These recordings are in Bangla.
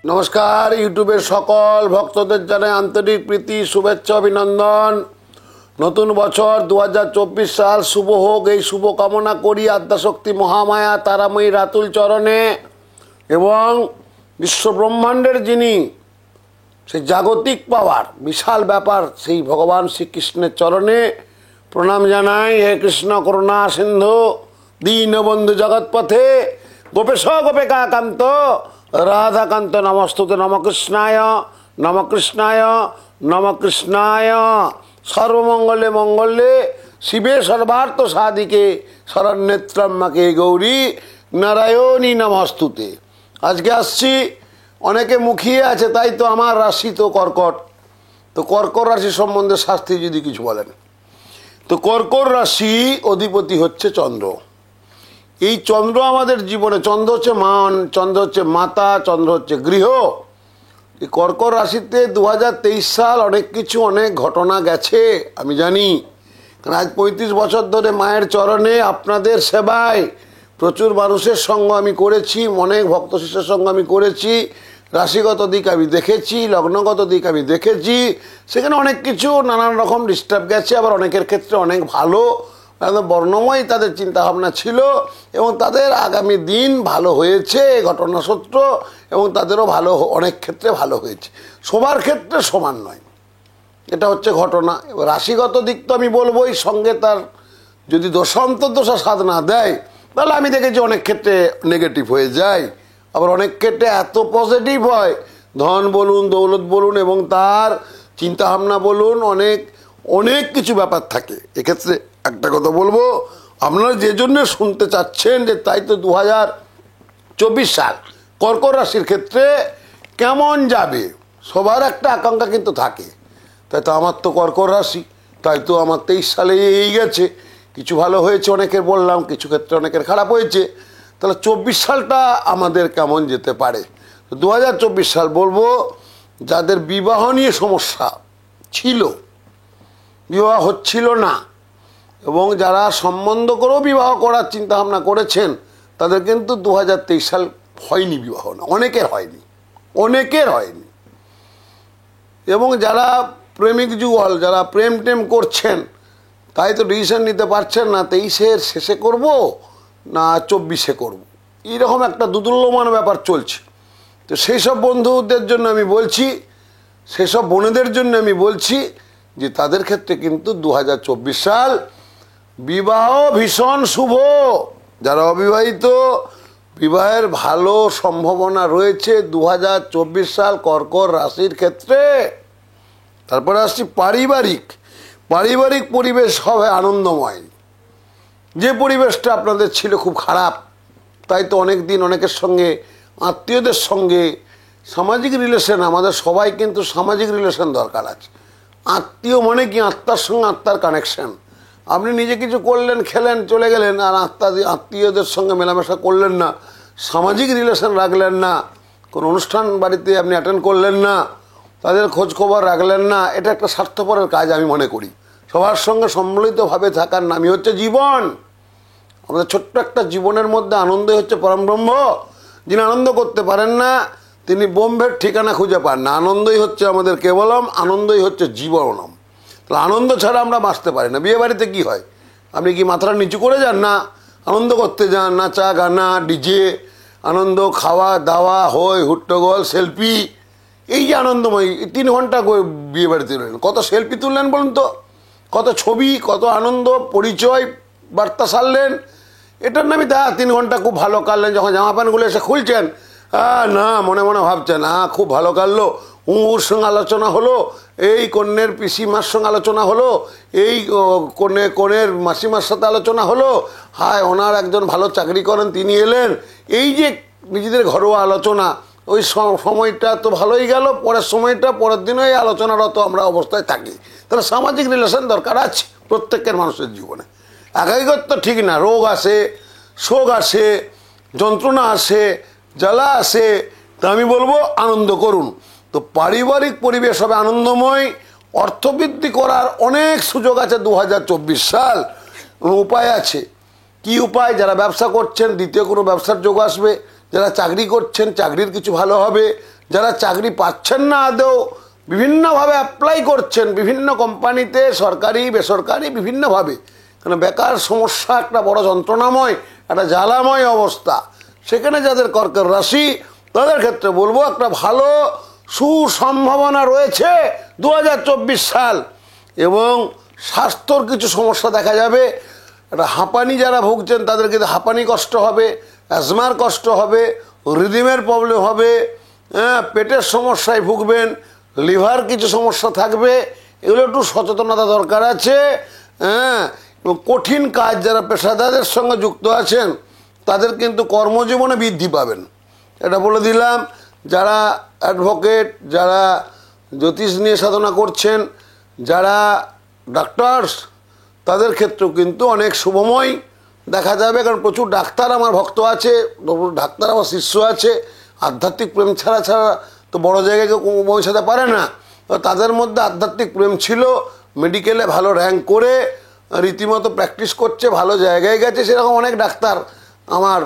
নমস্কার, ইউটিউবের সকল ভক্তদের জানাই আন্তরিক প্রীতি, শুভেচ্ছা, অভিনন্দন। নতুন বছর 2024 সাল শুভ হোক, এই শুভ কামনা করি আদ্যাশক্তি মহামায়া তারাময়ী রাতুল চরণে এবং বিশ্বব্রহ্মাণ্ডের যিনি সেই জাগতিক পাওয়ার বিশাল ব্যাপার সেই ভগবান শ্রীকৃষ্ণের চরণে প্রণাম জানাই। হে কৃষ্ণ করুণা সিন্ধু দীনবন্ধু জগৎপথে গোপেশ গোপিকাকান্ত রাধাকান্ত নমস্তুতে। নমকৃষ্ণায় নমকৃষ্ণায় নমকৃষ্ণায়। সর্বমঙ্গলে মঙ্গলে শিবে সর্বার্থ সাধিকে শরণ্যেত্রম্যাকে গৌরী নারায়ণী নমস্তুতে। আজকে আসছি, অনেকে মুখিয়ে আছে, তাই তো আমার রাশি তো কর্কট। তো কর্কট রাশি সম্বন্ধে শাস্ত্রী যদি কিছু বলেন, তো কর্কট রাশি অধিপতি হচ্ছে চন্দ্র। এই চন্দ্র আমাদের জীবনে, চন্দ্র হচ্ছে মান, চন্দ্র হচ্ছে মাতা, চন্দ্র হচ্ছে গৃহ। এই কর্কট রাশিতে 2023 সাল অনেক কিছু, অনেক ঘটনা গেছে আমি জানি, কারণ আজ 35 বছর ধরে মায়ের চরণে আপনাদের সেবায় প্রচুর মানুষের সঙ্গ আমি করেছি, অনেক ভক্ত শিষ্যের সঙ্গ আমি করেছি। রাশিগত দিক আমি দেখেছি, লগ্নগত দিক আমি দেখেছি, সেখানে অনেক কিছু নানান রকম ডিস্টার্ব গেছে, আবার অনেকের ক্ষেত্রে অনেক ভালো, একদম বর্ণময় তাদের চিন্তাভাবনা ছিল এবং তাদের আগামী দিন ভালো হয়েছে ঘটনা সত্য, এবং তাদেরও ভালো, অনেক ক্ষেত্রে ভালো হয়েছে। সবার ক্ষেত্রে সমান নয়, এটা হচ্ছে ঘটনা। এবার রাশিগত দিক তো আমি বলবোই, সঙ্গে তার যদি দশান্তর্দশা সাধ না দেয় তাহলে আমি দেখেছি অনেক ক্ষেত্রে নেগেটিভ হয়ে যায়, আবার অনেক ক্ষেত্রে এত পজিটিভ হয়, ধন বলুন, দৌলত বলুন এবং তার চিন্তাভাবনা বলুন, অনেক অনেক কিছু ব্যাপার থাকে। এক্ষেত্রে একটা কথা বলবো, আপনারা যে জন্য শুনতে চাচ্ছেন যে তাই তো 2024 সাল কর্কট রাশির ক্ষেত্রে কেমন যাবে, সবার একটা আকাঙ্ক্ষা কিন্তু থাকে। তাই তো আমার তো কর্কট রাশি, তাই তো আমার 23 সালে এই গেছে, কিছু ভালো হয়েছে অনেকের বললাম, কিছু ক্ষেত্রে অনেকের খারাপ হয়েছে। তাহলে 24 সালটা আমাদের কেমন যেতে পারে? 2024 সাল বলবো, যাদের বিবাহ নিয়ে সমস্যা ছিল, বিবাহ হচ্ছিল না, এবং যারা সম্বন্ধ করেও বিবাহ করার চিন্তা ভাবনা করেছেন, তাদের কিন্তু 2023 সাল হয়নি বিবাহ, না অনেকের হয়নি, অনেকের হয়নি। এবং যারা প্রেমিক যুগল, যারা প্রেম টেম করছেন, তাই তো ডিসিশন নিতে পারছেন না 23-এর শেষে করব না 24-এ করব, এইরকম একটা দুদুল্যমান ব্যাপার চলছে। তো সেই সব বন্ধুদের জন্য আমি বলছি, সেসব বোনেদের জন্য আমি বলছি যে তাদের ক্ষেত্রে কিন্তু 2024 সাল বিবাহ ভীষণ শুভ। যারা অবিবাহিত, বিবাহের ভালো সম্ভাবনা রয়েছে 2024 সাল কর্কট রাশির ক্ষেত্রে। তারপরে আসছি পারিবারিক পরিবেশ হবে আনন্দময়। যে পরিবেশটা আপনাদের ছিল খুব খারাপ, তাই তো অনেক দিন অনেকের সঙ্গে, আত্মীয়দের সঙ্গে সামাজিক রিলেশন, আমাদের সবাই কিন্তু সামাজিক রিলেশন দরকার আছে। আত্মীয় মানে কি? আত্মার সঙ্গে আত্মার কানেকশন। আপনি নিজে কিছু করলেন, খেলেন, চলে গেলেন, আর আত্মীয়দের সঙ্গে মেলামেশা করলেন না, সামাজিক রিলেশন রাখলেন না, কোনো অনুষ্ঠান বাড়িতে আপনি অ্যাটেন্ড করলেন না, তাদের খোঁজ খবর রাখলেন না, এটা একটা স্বার্থপরের কাজ আমি মনে করি। সবার সঙ্গে সম্মিলিতভাবে থাকার নামই হচ্ছে জীবন। আমাদের ছোট্ট একটা জীবনের মধ্যে আনন্দই হচ্ছে পরমব্রহ্ম। যিনি আনন্দ করতে পারেন না, তিনি ব্রহ্মের ঠিকানা খুঁজে পান না। আনন্দই হচ্ছে আমাদের কেবলম, আনন্দই হচ্ছে জীবনম। তাহলে আনন্দ ছাড়া আমরা বাঁচতে পারি না। বিয়ে বাড়িতে কী হয়? আপনি কি মাথাটা নিচু করে যান? না, আনন্দ করতে যান, নাচা গানা, ডিজে, আনন্দ, খাওয়া দাওয়া, হই হুট্টগোল, সেলফি, এই যে আনন্দময় 3 ঘন্টা বিয়ে বাড়িতে রইলেন, কত সেলফি তুললেন বলুন তো, কত ছবি, কত আনন্দ, পরিচয় বার্তা সারলেন, এটার নামই 3 ঘন্টা খুব ভালো কাটলেন। যখন জামা প্যান্টগুলো এসে খুলছেন, না মনে মনে ভাবছেন খুব ভালো কাটলো, ওর সঙ্গে আলোচনা হলো, এই কন্যের পিসিমার সঙ্গে আলোচনা হলো, এই কনের মাসিমার সাথে আলোচনা হলো, হায় ওনার একজন ভালো চাকরি করেন তিনি এলেন, এই যে নিজেদের ঘরোয়া আলোচনা, ওই সময়টা তো ভালোই গেল, পরের সময়টা পরের দিনও এই আলোচনারত আমরা অবস্থায় থাকি। তাহলে সামাজিক রিলেশন দরকার আছে প্রত্যেকের মানুষের জীবনে। একাকিত্ব ঠিক না, রোগ আসে, শোক আসে, যন্ত্রণা আসে, জ্বালা আসে, তা আমি বলবো আনন্দ করুন। তো পারিবারিক পরিবেশ হবে আনন্দময়। অর্থবৃদ্ধি করার অনেক সুযোগ আছে 2024 সাল, উপায় আছে। কি উপায়? যারা ব্যবসা করছেন দ্বিতীয় কোনো ব্যবসার যোগ আসবে, যারা চাকরি করছেন চাকরির কিছু ভালো হবে, যারা চাকরি পাচ্ছেন না আদৌ বিভিন্নভাবে অ্যাপ্লাই করছেন বিভিন্ন কোম্পানিতে, সরকারি বেসরকারি বিভিন্নভাবে, কারণ বেকার সমস্যা একটা বড় যন্ত্রণাময়, একটা জ্বালাময় অবস্থা। সেখানে যাদের কর্কট রাশি তাদের ক্ষেত্রে বলবো একটা ভালো সুসম্ভাবনা রয়েছে 2024 সাল। এবং স্বাস্থ্যর কিছু সমস্যা দেখা যাবে, একটা হাঁপানি যারা ভুগছেন তাদের কিন্তু হাঁপানি কষ্ট হবে, অ্যাজমার কষ্ট হবে, রিদিমের প্রবলেম হবে, পেটের সমস্যায় ভুগবেন, লিভার কিছু সমস্যা থাকবে, এগুলো একটু সচেতনতা দরকার আছে। এবং কঠিন কাজ যারা পেশাদারদের সঙ্গে যুক্ত আছেন তাদের কিন্তু কর্মজীবনে বৃদ্ধি পাবেন, এটা বলে দিলাম। যারা অ্যাডভোকেট, যারা জ্যোতিষ নিয়ে সাধনা করছেন, যারা ডাক্তার্স, তাদের ক্ষেত্রেও কিন্তু অনেক শুভময় দেখা যাবে। কারণ প্রচুর ডাক্তার আমার ভক্ত আছে, ডাক্তার আমার শিষ্য আছে, আধ্যাত্মিক প্রেম ছাড়া তো বড় জায়গায় কেউ পৌঁছাতে পারে না। তাদের মধ্যে আধ্যাত্মিক প্রেম ছিল, মেডিকেলে ভালো র্যাঙ্ক করে রীতিমতো প্র্যাকটিস করছে, ভালো জায়গায় গেছে। সেরকম অনেক ডাক্তার আমার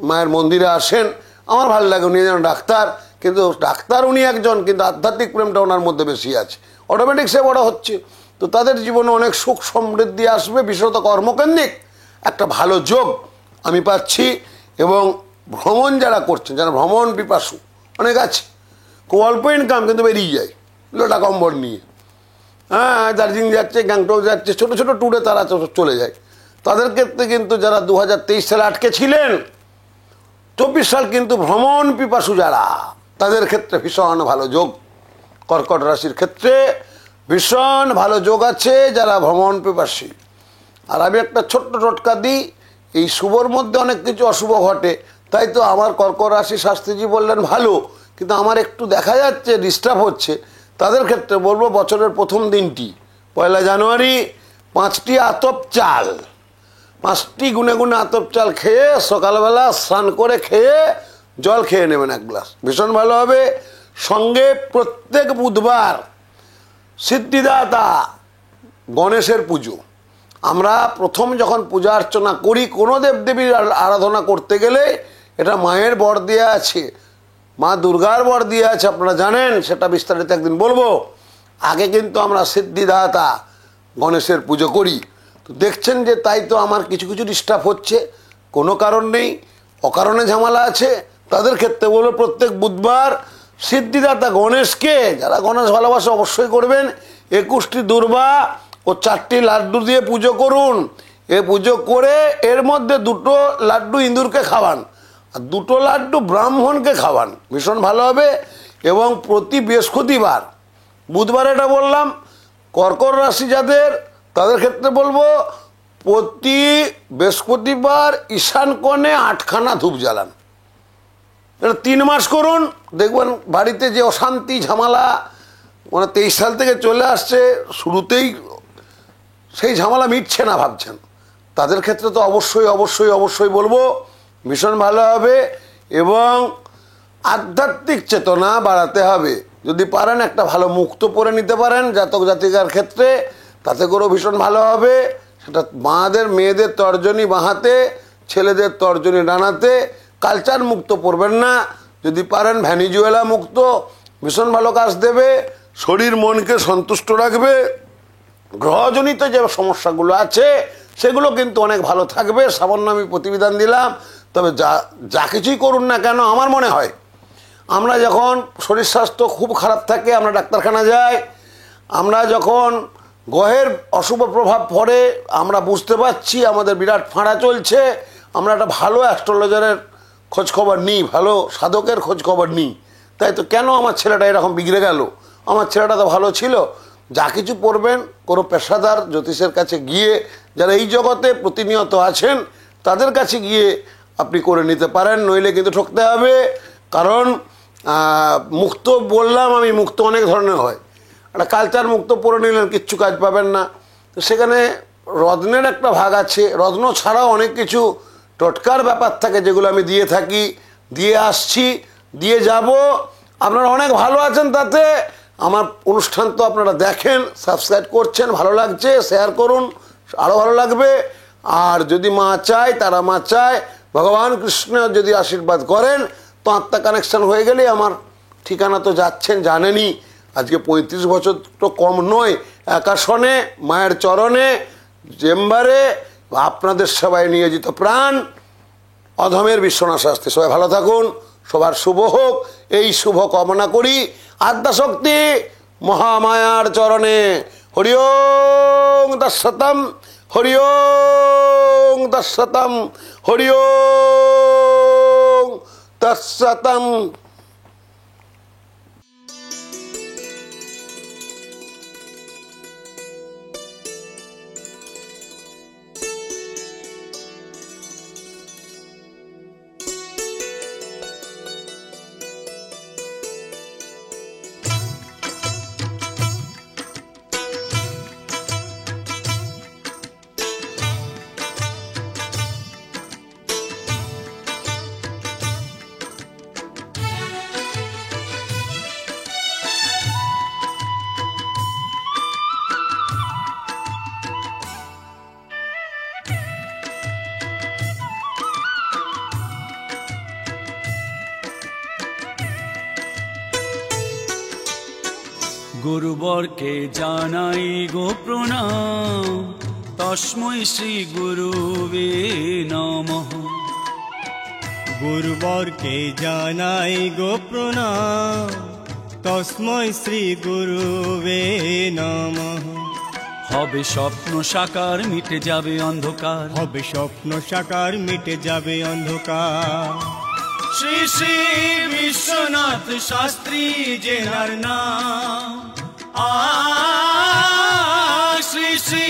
মায়ের মন্দিরে আসেন, আমার ভালো লাগে, উনি যেন ডাক্তার, কিন্তু ডাক্তার উনি একজন, কিন্তু আধ্যাত্মিক প্রেমটা ওনার মধ্যে বেশি আছে, অটোমেটিক সে বড় হচ্ছে। তো তাদের জীবনে অনেক সুখ সমৃদ্ধি আসবে, বিশেষত কর্মকেন্দ্রিক একটা ভালো যোগ আমি পাচ্ছি। এবং ভ্রমণ যারা করছেন, যারা ভ্রমণ পিপাসু অনেক আছে, খুব অল্প ইনকাম কিন্তু বেরিয়ে যায় লোটা কম্বর নিয়ে, দার্জিলিং যাচ্ছে, গ্যাংটক যাচ্ছে, ছোটো ছোটো ট্যুরে তারা চলে যায়। তাদের ক্ষেত্রে কিন্তু যারা 2023 সালে আটকে ছিলেন, 24 সাল কিন্তু ভ্রমণ পিপাসু যারা, তাদের ক্ষেত্রে ভীষণ ভালো যোগ। কর্কট রাশির ক্ষেত্রে ভীষণ ভালো যোগ আছে যারা ভ্রমণ পিপাসী। আর আমি একটা ছোট্ট টোটকা দিই, এই শুভর মধ্যে অনেক কিছু অশুভ ঘটে, তাই তো আমার কর্কট রাশি শাস্ত্রীজি বললেন ভালো, কিন্তু আমার একটু দেখা যাচ্ছে ডিস্টার্ব হচ্ছে। তাদের ক্ষেত্রে বলবো বছরের প্রথম দিনটি 1 জানুয়ারি 5টি আতপ চাল, 5টি গুনে গুনে আতপ চাল খেয়ে সকালবেলা স্নান করে খেয়ে জল খেয়ে নেবেন 1 গ্লাস, ভীষণ ভালো হবে। সঙ্গে প্রত্যেক বুধবার সিদ্ধিদাতা গণেশের পুজো, আমরা প্রথম যখন পূজা অর্চনা করি কোনো দেবদেবীর আরাধনা করতে গেলে এটা মায়ের বর দেওয়া আছে, মা দুর্গার বর দিয়ে আছে, আপনারা জানেন, সেটা বিস্তারিত একদিন বলবো। আগে কিন্তু আমরা সিদ্ধিদাতা গণেশের পুজো করি। তো দেখছেন যে তাই তো আমার কিছু কিছু ডিস্টার্ব হচ্ছে, কোনো কারণ নেই, অকারণে ঝামেলা আছে। তাদের ক্ষেত্রে বলবো প্রত্যেক বুধবার সিদ্ধিদাতা গণেশকে, যারা গণেশ ভালোবাসে অবশ্যই করবেন, 21টি দুর্বা ও 4টি লাড্ডু দিয়ে পুজো করুন। এ পুজো করে এর মধ্যে 2টো লাড্ডু ইঁদুরকে খাওয়ান আর 2টো লাড্ডু ব্রাহ্মণকে খাওয়ান, ভীষণ ভালো হবে। এবং প্রতি বৃহস্পতিবার, বুধবার এটা বললাম, কর্কট রাশি যাদের তাদের ক্ষেত্রে বলবো প্রতি বৃহস্পতিবার ঈশান কোণে 8খানা ধূপ জ্বালান। এটা 3 মাস করুন, দেখবেন বাড়িতে যে অশান্তি ঝামেলা 23 সাল থেকে চলে আসছে, শুরুতেই সেই ঝামেলা মিটছে না ভাবছেন, তাদের ক্ষেত্রে তো অবশ্যই অবশ্যই অবশ্যই বলবো ভীষণ ভালো হবে। এবং আধ্যাত্মিক চেতনা বাড়াতে হবে, যদি পারেন একটা ভালো মুক্ত পরে নিতে পারেন জাতক জাতিকার ক্ষেত্রে, তাতে করেও ভীষণ ভালো হবে। সেটা মাদের মেয়েদের তর্জনী বাঁহাতে, ছেলেদের তর্জনী ডানাতে, কালচার মুক্ত পরবেন না, যদি পারেন ভ্যানিজুয়েলা মুক্ত, ভীষণ ভালো কাজ দেবে, শরীর মনকে সন্তুষ্ট রাখবে। গ্রহজনিত যে সমস্যাগুলো আছে সেগুলো কিন্তু অনেক ভালো থাকবে। সামান্য আমি প্রতিবিধান দিলাম, তবে যা কিছুই করুন না কেন, আমার মনে হয় আমরা যখন শরীর স্বাস্থ্য খুব খারাপ থাকে আমরা ডাক্তারখানা যাই, আমরা যখন গ্রহের অশুভ প্রভাব পড়ে আমরা বুঝতে পারছি আমাদের বিরাট ফাঁড়া চলছে, আমরা একটা ভালো অ্যাস্ট্রোলজারের খোঁজখবর নিই, ভালো সাধকের খোঁজখবর নিই। তাই তো কেন আমার ছেলেটা এরকম বিগড়ে গেল, আমার ছেলেটা তো ভালো ছিল। যা কিছু পড়বেন কোনো পেশাদার জ্যোতিষের কাছে গিয়ে, যারা এই জগতে প্রতিনিয়ত আছেন তাদের কাছে গিয়ে আপনি করে নিতে পারেন, নইলে কিন্তু ঠকতে হবে। কারণ মুক্ত বললাম আমি, মুক্ত অনেক ধরনের হয়, একটা কালচার মুক্ত পড়ে নিলেন কিচ্ছু কাজ পাবেন না। তো সেখানে রত্নের একটা ভাগ আছে, রত্ন ছাড়াও অনেক কিছু টোটকার ব্যাপার থাকে যেগুলো আমি দিয়ে থাকি, দিয়ে আসছি, দিয়ে যাব। আপনারা অনেক ভালো আছেন, তাতে আমার অনুষ্ঠান তো আপনারা দেখেন, সাবস্ক্রাইব করছেন, ভালো লাগছে, শেয়ার করুন, আরও ভালো লাগবে। আর যদি মা চায়, তারা মা চায়, ভগবান কৃষ্ণ যদি আশীর্বাদ করেন তো আত্মা কানেকশন হয়ে গেলেই আমার ঠিকানা তো যাচ্ছেন জানেনই, আজকে 35 বছর তো কম নয়, একাশনে মায়ের চরণে চেম্বারে আপনাদের সেবায় নিয়োজিত প্রাণ অধমের বিশ্বনাথ শাস্ত্রী। সবাই ভালো থাকুন, সবার শুভ হোক, এই শুভ কামনা করি আদ্যাশক্তি মহামায়ার চরণে। হরি ওং দশতম, হরি ওং দশতম, হরি ওং তৎসতম। গুরুবরকে জানাই গো প্রণাম, তস্मै শ্রী গুরুবে নমঃ। গুরুবরকে জানাই গো প্রণাম, তস্मै শ্রী গুরুবে নমঃ। হবে স্বপ্ন সাকার, মিটে যাবে অন্ধকার, হবে স্বপ্ন সাকার, মিটে যাবে অন্ধকার। শ্রী শ্রী বিশ্বনাথ শাস্ত্রী জেনার নাম, শ্রী শ্রী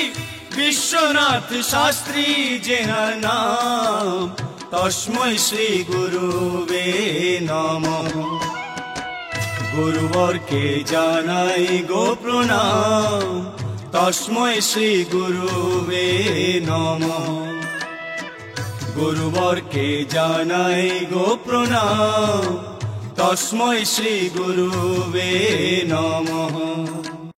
বিশ্বনাথ শাস্ত্রী জেনার নাম, তস্मै শ্রী গুরুবে নমঃ। গুরুবরকে জানাই গো প্রণাম, তস্मै শ্রী গুরুবে নমঃ। গুরুবরকে জানাই গো প্রণাম, তস্मै শ্রী গুরুবে নমঃ।